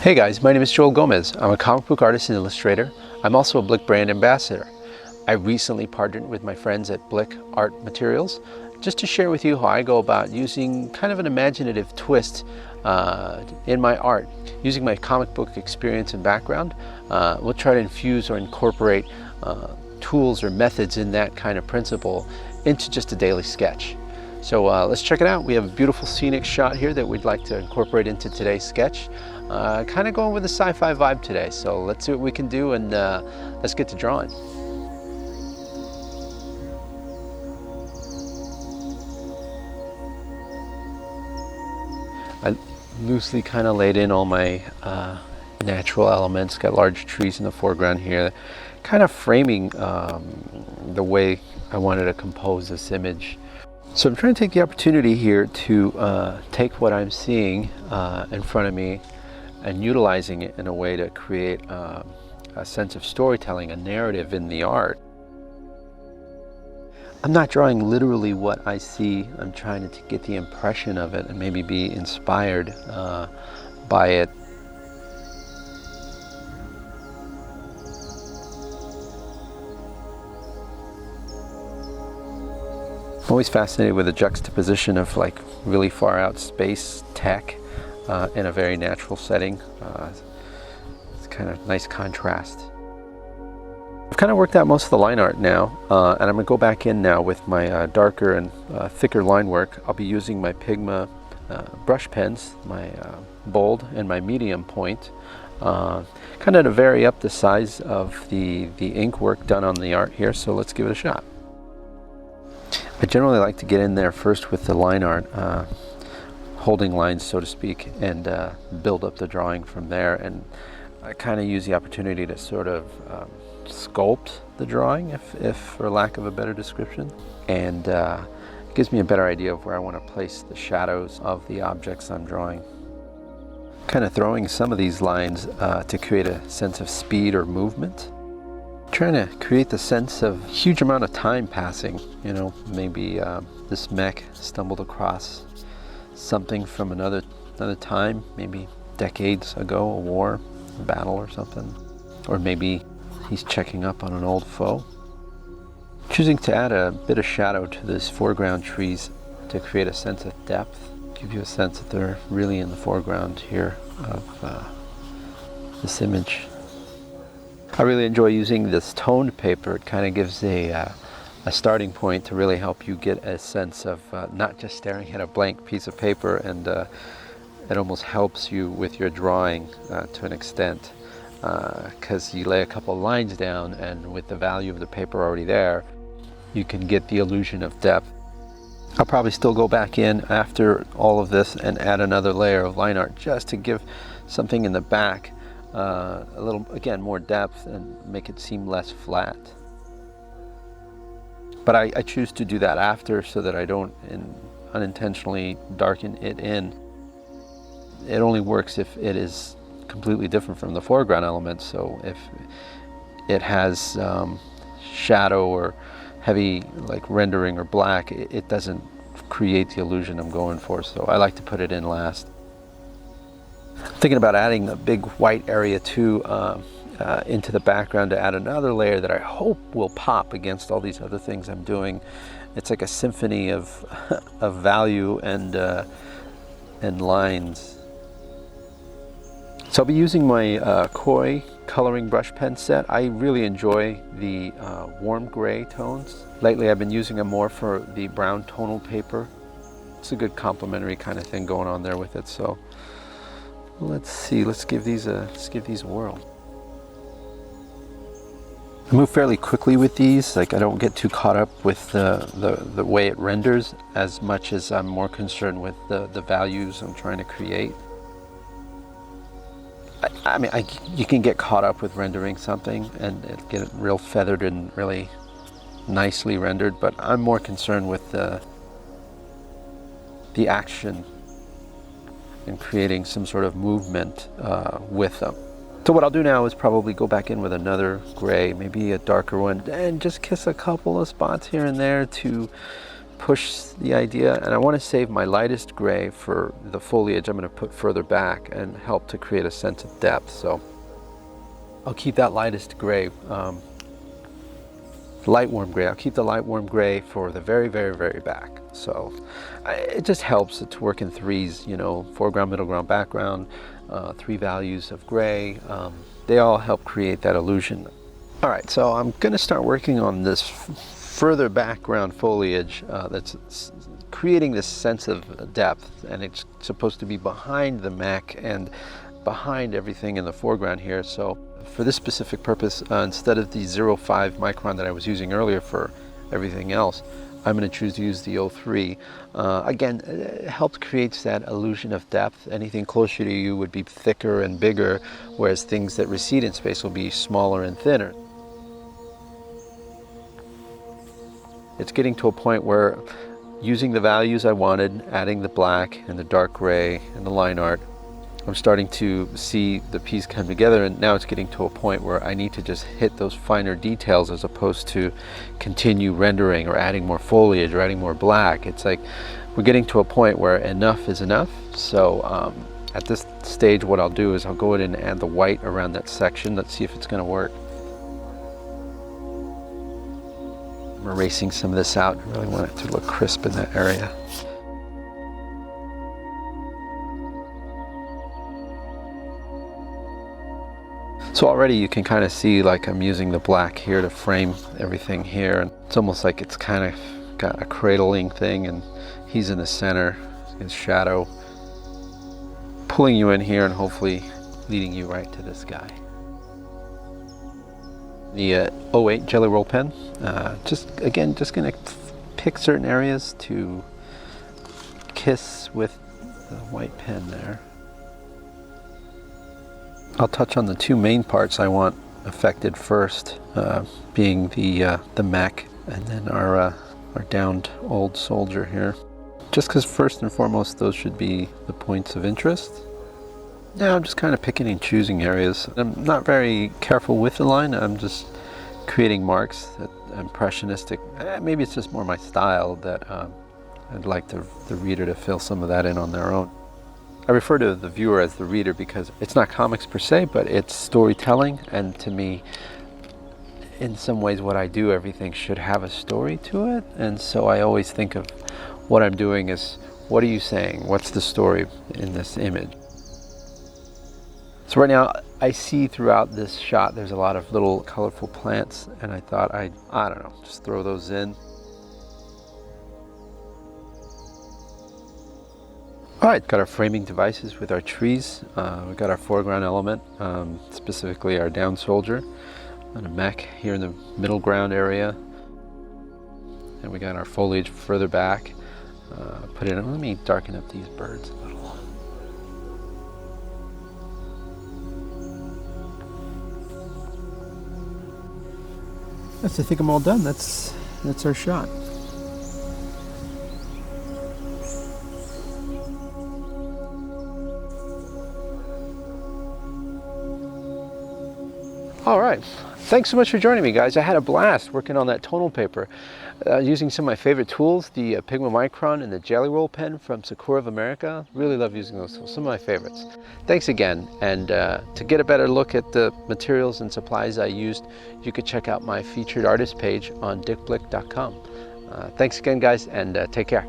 Hey guys, my name is Joel Gomez. I'm a comic book artist and illustrator. I'm also a Blick brand ambassador. I recently partnered with my friends at Blick Art Materials just to share with you how I go about using kind of an imaginative twist in my art. Using my comic book experience and background, we'll try to infuse or incorporate tools or methods in that kind of principle into just a daily sketch. So let's check it out. We have a beautiful scenic shot here that we'd like to incorporate into today's sketch. Kind of going with a sci-fi vibe today. So let's see what we can do and let's get to drawing. I loosely kind of laid in all my natural elements. Got large trees in the foreground here, kind of framing the way I wanted to compose this image. So I'm trying to take the opportunity here to take what I'm seeing in front of me and utilizing it in a way to create a sense of storytelling, a narrative in the art. I'm not drawing literally what I see. I'm trying to get the impression of it and maybe be inspired by it. I'm always fascinated with the juxtaposition of like really far out space tech in a very natural setting. It's kind of nice contrast. I've kind of worked out most of the line art now, and I'm going to go back in now with my darker and thicker line work. I'll be using my Pigma brush pens, my bold and my medium point, kind of to vary up the size of the ink work done on the art here, so let's give it a shot. I generally like to get in there first with the line art, holding lines so to speak, and build up the drawing from there, and I kind of use the opportunity to sort of sculpt the drawing, if for lack of a better description, and it gives me a better idea of where I want to place the shadows of the objects I'm drawing. Kind of throwing some of these lines to create a sense of speed or movement. Trying to create the sense of huge amount of time passing. You know, maybe this mech stumbled across something from another time, maybe decades ago, a war, a battle or something. Or maybe he's checking up on an old foe. Choosing to add a bit of shadow to these foreground trees to create a sense of depth, give you a sense that they're really in the foreground here of this image. I really enjoy using this toned paper. It kind of gives a starting point to really help you get a sense of not just staring at a blank piece of paper, and it almost helps you with your drawing to an extent, because you lay a couple lines down, and with the value of the paper already there, you can get the illusion of depth. I'll probably still go back in after all of this and add another layer of line art just to give something in the back a little, again, more depth and make it seem less flat. But I choose to do that after so that I don't unintentionally darken it in. It only works if it is completely different from the foreground elements. So if it has shadow or heavy like rendering or black, it doesn't create the illusion I'm going for. So I like to put it in last. I'm thinking about adding a big white area too into the background to add another layer that I hope will pop against all these other things I'm doing. It's like a symphony of value and lines. So I'll be using my Koi coloring brush pen set. I really enjoy the warm gray tones. Lately I've been using them more for the brown tonal paper. It's a good complementary kind of thing going on there with it. So let's see, let's give these a whirl. I move fairly quickly with these. Like, I don't get too caught up with the way it renders as much as I'm more concerned with the values I'm trying to create. I mean, you can get caught up with rendering something and get it real feathered and really nicely rendered, but I'm more concerned with the action and creating some sort of movement with them. So what I'll do now is probably go back in with another gray, maybe a darker one, and just kiss a couple of spots here and there to push the idea, and I want to save my lightest gray for the foliage I'm going to put further back and help to create a sense of depth. So I'll keep that lightest gray, light warm gray. I'll keep the light warm gray for the very, very, very back. So it just helps to work in threes, you know, foreground, middle ground, background, 3 values of gray. They all help create that illusion. All right, so I'm going to start working on this further background foliage that's creating this sense of depth, and it's supposed to be behind the mech and behind everything in the foreground here. So for this specific purpose, instead of the 0.5 micron that I was using earlier for everything else, I'm going to choose to use the 0.3. Again, it helps creates that illusion of depth. Anything closer to you would be thicker and bigger, whereas things that recede in space will be smaller and thinner. It's getting to a point where using the values I wanted, adding the black and the dark gray and the line art, I'm starting to see the piece come together, and now it's getting to a point where I need to just hit those finer details as opposed to continue rendering or adding more foliage or adding more black. It's like we're getting to a point where enough is enough. So at this stage, what I'll do is I'll go in and add the white around that section. Let's see if it's going to work. I'm erasing some of this out. I really want it to look crisp in that area. So already you can kind of see like I'm using the black here to frame everything here, and it's almost like it's kind of got a cradling thing, and he's in the center, his shadow pulling you in here and hopefully leading you right to this guy. The 08 Jelly Roll pen, just gonna pick certain areas to kiss with the white pen there. I'll touch on the 2 main parts I want affected first, being the mech and then our downed old soldier here. Just because first and foremost those should be the points of interest. Now I'm just kind of picking and choosing areas. I'm not very careful with the line. I'm just creating marks that impressionistic. Maybe it's just more my style that I'd like the reader to fill some of that in on their own. I refer to the viewer as the reader because it's not comics per se, but it's storytelling, and to me, in some ways what I do, everything should have a story to it, and so I always think of what I'm doing as, what are you saying? What's the story in this image? So right now, I see throughout this shot there's a lot of little colorful plants, and I thought I don't know, just throw those in. All right, got our framing devices with our trees. We've got our foreground element, specifically our down soldier, and a mech here in the middle ground area. And we got our foliage further back. Put in, let me darken up these birds a little. I think I'm all done. That's our shot. All right, thanks so much for joining me, guys. I had a blast working on that tonal paper, using some of my favorite tools, the Pigma Micron and the Jelly Roll pen from Sakura of America. Really love using those tools, some of my favorites. Thanks again, and to get a better look at the materials and supplies I used, you could check out my featured artist page on dickblick.com. Thanks again, guys, and take care.